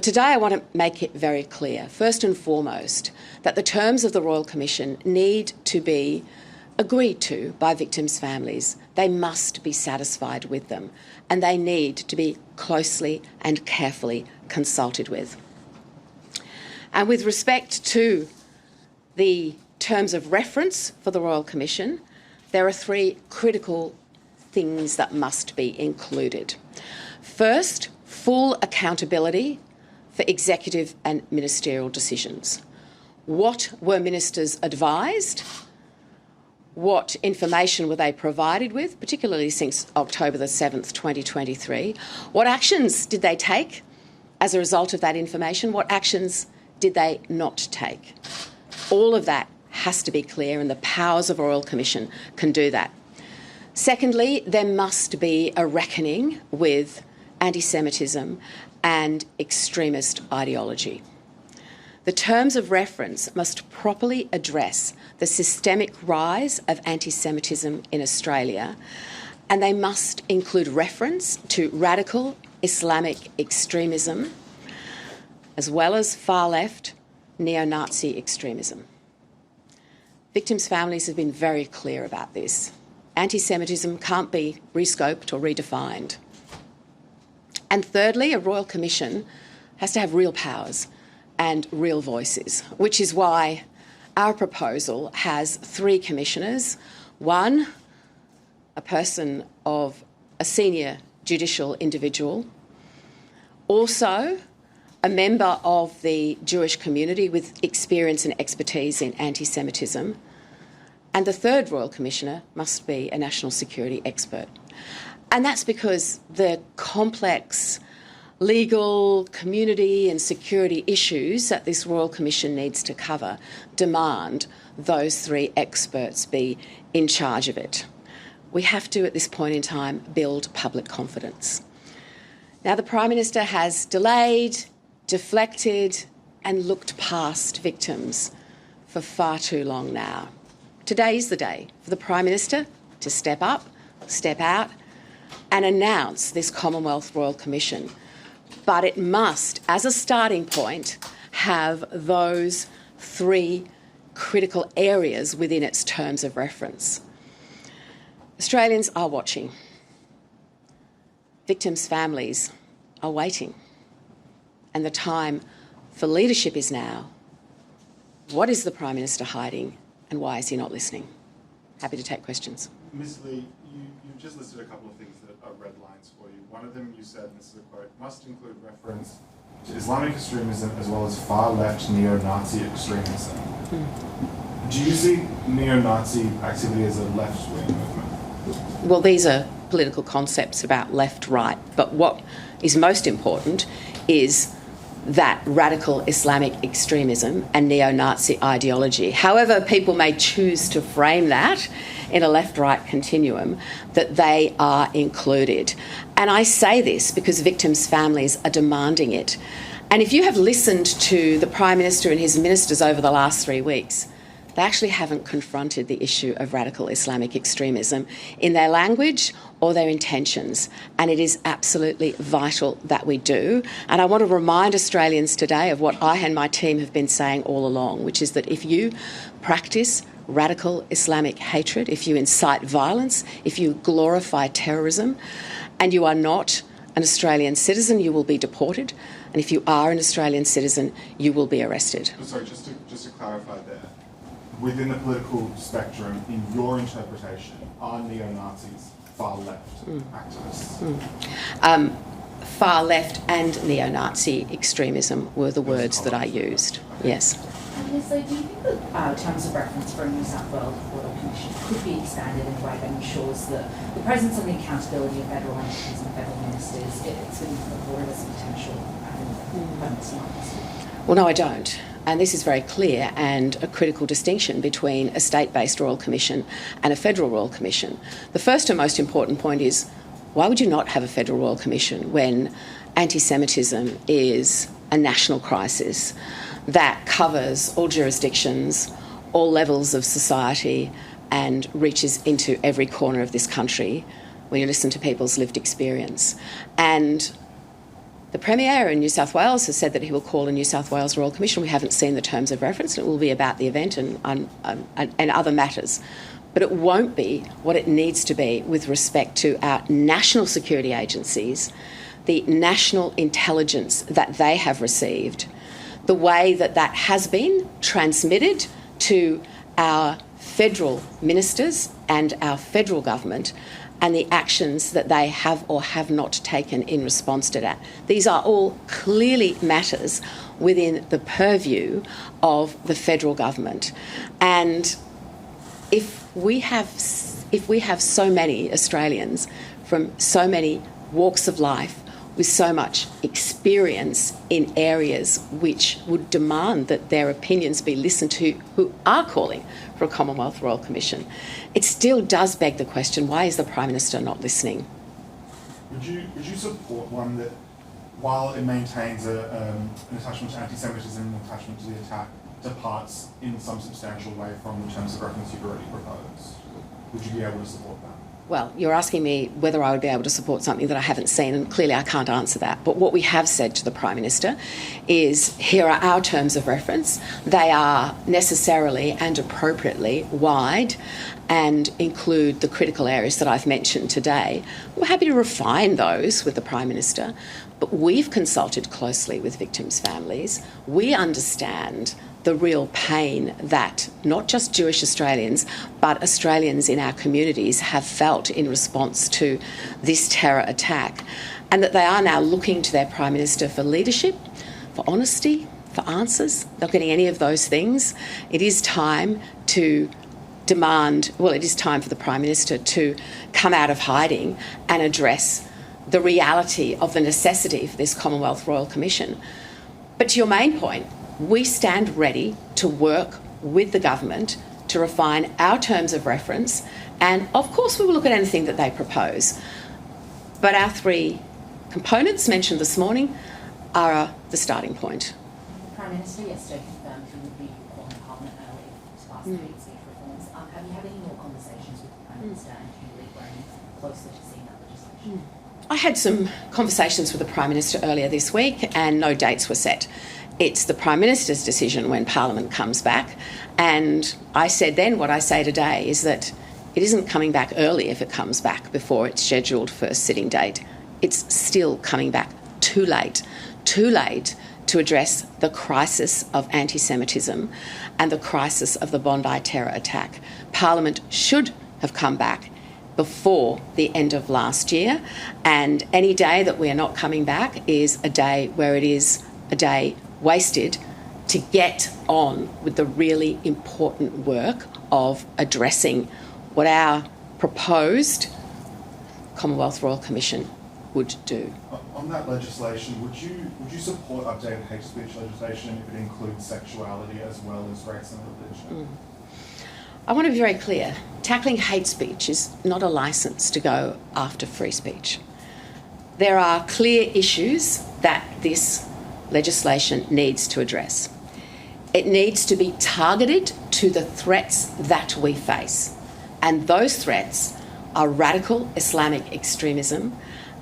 Today I want to make it very clear, first and foremost, that the terms of the Royal Commission need to be agreed to by victims' families. They must be satisfied with them, and they need to be closely and carefully consulted with. And with respect to the terms of reference for the Royal Commission, there are three critical things that must be included. First, full accountability for executive and ministerial decisions. What were ministers advised? What information were they provided with, particularly since October the 7th, 2023? What actions did they take as a result of that information? What actions did they not take? All of that has to be clear, and the powers of a Royal Commission can do that. Secondly, there must be a reckoning with antisemitism and extremist ideology. The terms of reference must properly address the systemic rise of antisemitism in Australia, and they must include reference to radical Islamic extremism as well as far-left neo-Nazi extremism. Victims' families have been very clear about this. Anti-Semitism can't be rescoped or redefined. And thirdly, a Royal Commission has to have real powers and real voices, which is why our proposal has three commissioners. One, a person of a senior judicial individual. Also, a member of the Jewish community with experience and expertise in anti-Semitism. And the third Royal Commissioner must be a national security expert. And that's because the complex legal, community and security issues that this Royal Commission needs to cover demand those three experts be in charge of it. We have to, at this point in time, build public confidence. Now, the Prime Minister has delayed, deflected and looked past victims for far too long now. Today is the day for the Prime Minister to step up, step out and announce this Commonwealth Royal Commission. But it must, as a starting point, have those three critical areas within its terms of reference. Australians are watching. Victims' families are waiting. And the time for leadership is now. What is the Prime Minister hiding and why is he not listening? Happy to take questions. Ms Ley, you've just listed a couple of things that are red lines for you. One of them you said, and this is a quote, must include reference to Islamic extremism as well as far-left neo-Nazi extremism. Do you see neo-Nazi activity as a left-wing movement? Well, these are political concepts about left-right, but what is most important is that radical Islamic extremism and neo-Nazi ideology, however people may choose to frame that in a left-right continuum, that they are included. And I say this because victims' families are demanding it. And if you have listened to the Prime Minister and his ministers over the last 3 weeks, they actually haven't confronted the issue of radical Islamic extremism in their language or their intentions. And it is absolutely vital that we do. And I want to remind Australians today of what I and my team have been saying all along, which is that if you practice radical Islamic hatred, if you incite violence, if you glorify terrorism, and you are not an Australian citizen, you will be deported. And if you are an Australian citizen, you will be arrested. Sorry, just to clarify there. Within the political spectrum, in your interpretation, are neo-Nazis far-left activists? Far-left and neo-Nazi extremism were the words that I used, yes. Ms Ley, do you think that terms of reference for a New South Wales Royal Commission could be expanded in a way that ensures that the presence and the accountability of federal entities and federal ministers it's within the borders of potential Well, no, I don't. And this is very clear and a critical distinction between a state-based Royal Commission and a federal Royal Commission. The first and most important point is, why would you not have a federal Royal Commission when anti-Semitism is a national crisis that covers all jurisdictions, all levels of society and reaches into every corner of this country when you listen to people's lived experience? And The Premier in New South Wales has said that he will call a New South Wales Royal Commission. We haven't seen the terms of reference, and it will be about the event and other matters. But it won't be what it needs to be with respect to our national security agencies, the national intelligence that they have received, the way that that has been transmitted to our federal ministers and our federal government, and the actions that they have or have not taken in response to that. These are all clearly matters within the purview of the federal government. And if we have so many Australians from so many walks of life with so much experience in areas which would demand that their opinions be listened to, who are calling for a Commonwealth Royal Commission, it still does beg the question, why is the Prime Minister not listening? Would you support one that, while it maintains an attachment to anti-Semitism and an attachment to the attack, departs in some substantial way from the terms of reference you've already proposed? Would you be able to support that? Well, you're asking me whether I would be able to support something that I haven't seen, and clearly I can't answer that. But what we have said to the Prime Minister is, here are our terms of reference. They are necessarily and appropriately wide and include the critical areas that I've mentioned today. We're happy to refine those with the Prime Minister, but we've consulted closely with victims' families. We understand the real pain that not just Jewish Australians, but Australians in our communities have felt in response to this terror attack, and that they are now looking to their Prime Minister for leadership, for honesty, for answers. Not getting any of those things. It is time to it is time for the Prime Minister to come out of hiding and address the reality of the necessity for this Commonwealth Royal Commission. But to your main point, we stand ready to work with the government to refine our terms of reference, and of course we will look at anything that they propose. But our three components mentioned this morning are the starting point. The Prime Minister yesterday confirmed he would be calling Parliament early to pass the hate speech reforms. Have you had any more conversations with the Prime Minister, and do you believe we're any closer to seeing that legislation? I had some conversations with the Prime Minister earlier this week, and no dates were set. It's the Prime Minister's decision when Parliament comes back, and I said then what I say today is that it isn't coming back early if it comes back before its scheduled first sitting date. It's still coming back too late to address the crisis of anti-Semitism and the crisis of the Bondi terror attack. Parliament should have come back before the end of last year, and any day that we are not coming back is a day where it is a day wasted to get on with the really important work of addressing what our proposed Commonwealth Royal Commission would do. On that legislation, would you support updated hate speech legislation if it includes sexuality as well as race and religion? I want to be very clear. Tackling hate speech is not a licence to go after free speech. There are clear issues that this legislation needs to address. It needs to be targeted to the threats that we face, and those threats are radical Islamic extremism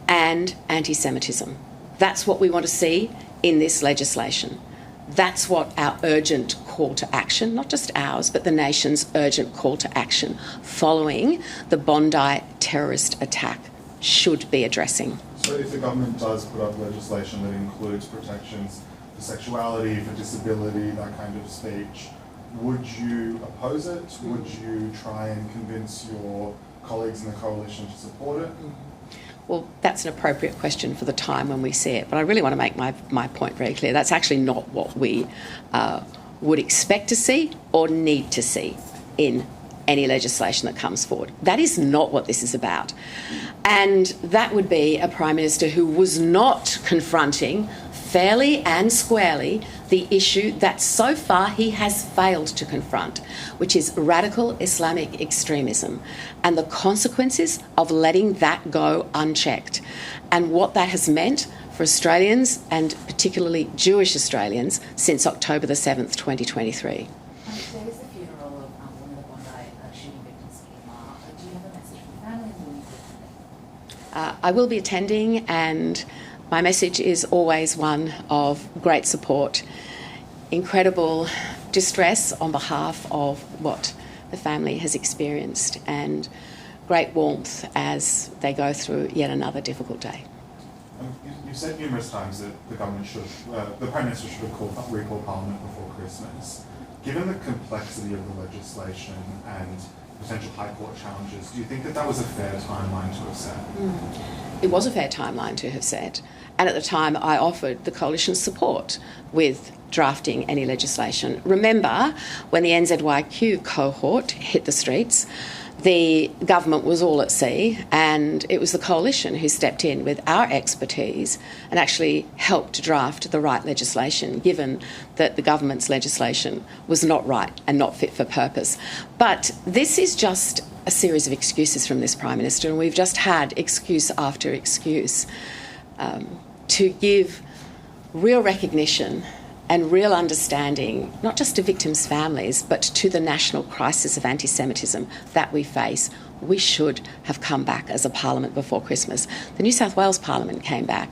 and anti-Semitism. That's what we want to see in this legislation. That's what our urgent call to action, not just ours, but the nation's urgent call to action following the Bondi terrorist attack should be addressing. So if the government does put up legislation that includes protections for sexuality, for disability, that kind of speech, would you oppose it? Would you try and convince your colleagues in the coalition to support it? Well, that's an appropriate question for the time when we see it, but I really want to make my point very clear. That's actually not what we would expect to see or need to see in any legislation that comes forward. That is not what this is about. And that would be a Prime Minister who was not confronting fairly and squarely the issue that so far he has failed to confront, which is radical Islamic extremism and the consequences of letting that go unchecked, and what that has meant for Australians, and particularly Jewish Australians, since October the 7th, 2023. Today is the funeral of one of the Bondi shooting victims, Myanmar. Do you have a message for the family, and will you be attending? I will be attending, and My message is always one of great support, incredible distress on behalf of what the family has experienced, and great warmth as they go through yet another difficult day. You've said numerous times that the government the Prime Minister should have recalled Parliament before Christmas. Given the complexity of the legislation and potential High Court challenges, do you think that that was a fair timeline to have set? It was a fair timeline to have set. And at the time, I offered the coalition's support with drafting any legislation. Remember, when the NZYQ cohort hit the streets, the government was all at sea, and it was the coalition who stepped in with our expertise and actually helped to draft the right legislation, given that the government's legislation was not right and not fit for purpose. But this is just a series of excuses from this Prime Minister, and we've just had excuse after excuse to give real recognition and real understanding, not just to victims' families, but to the national crisis of anti-Semitism that we face. We should have come back as a parliament before Christmas. The New South Wales Parliament came back.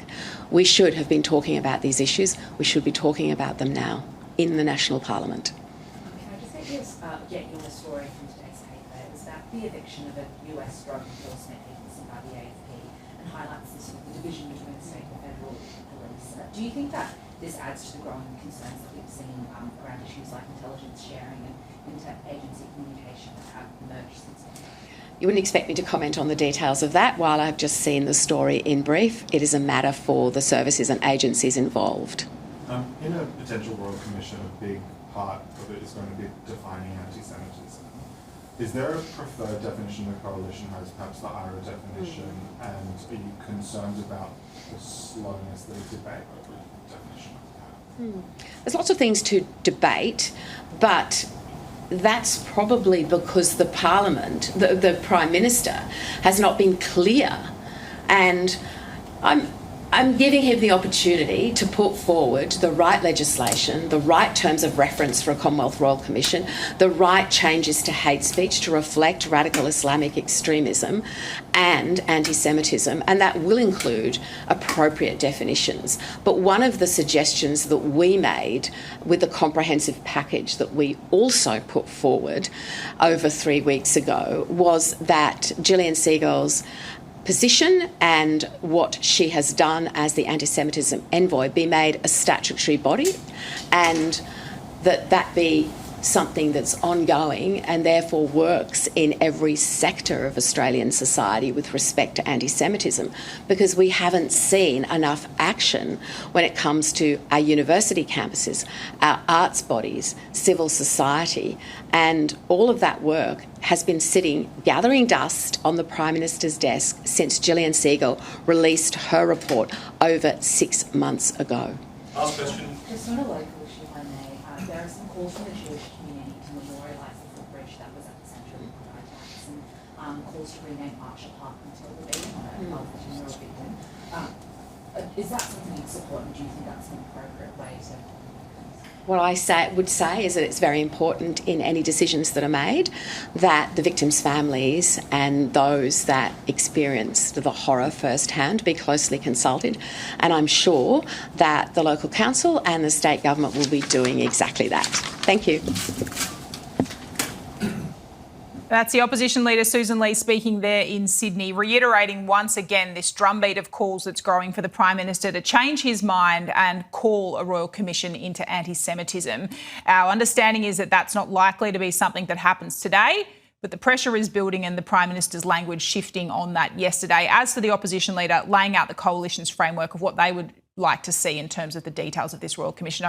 We should have been talking about these issues. We should be talking about them now in the National Parliament. Can I just get your story from today's paper? It was about the eviction of a US drug enforcement agency by the AFP and highlights the division between the state and federal police. Do you think that this adds to the growing concerns that we've seen around issues like intelligence sharing and inter-agency communication that have emerged since then? You wouldn't expect me to comment on the details of that. While I've just seen the story in brief, it is a matter for the services and agencies involved. In a potential Royal Commission, a big part of it is going to be defining anti-Semitism. Is there a preferred definition the Coalition has, perhaps the IRA definition, and are you concerned about the slowness of the debate over the definition of that? There's lots of things to debate, but that's probably because the Parliament, the Prime Minister, has not been clear. And I'm giving him the opportunity to put forward the right legislation, the right terms of reference for a Commonwealth Royal Commission, the right changes to hate speech to reflect radical Islamic extremism and anti-Semitism, and that will include appropriate definitions. But one of the suggestions that we made with the comprehensive package that we also put forward over 3 weeks ago was that Gillian Seagull's position and what she has done as the anti-Semitism envoy be made a statutory body, and that be something that's ongoing and therefore works in every sector of Australian society with respect to anti-Semitism, because we haven't seen enough action when it comes to our university campuses, our arts bodies, civil society, and all of that work has been sitting, gathering dust on the Prime Minister's desk since Gillian Seagull released her report over 6 months ago. Last question. Just on a local issue, if I may, there are some calls from the Jewish community to memorialise the footbridge that was at the centre of the attacks, and calls to rename Archer Park until the beating on a general victim. Is that something you support, and do you think that's an appropriate way to? What I would say is that it's very important in any decisions that are made that the victims' families and those that experienced the horror firsthand be closely consulted. And I'm sure that the local council and the state government will be doing exactly that. Thank you. That's the Opposition Leader Sussan Ley speaking there in Sydney, reiterating once again this drumbeat of calls that's growing for the Prime Minister to change his mind and call a Royal Commission into anti-Semitism. Our understanding is that that's not likely to be something that happens today, but the pressure is building and the Prime Minister's language shifting on that yesterday. As for the Opposition Leader, laying out the Coalition's framework of what they would like to see in terms of the details of this Royal Commission.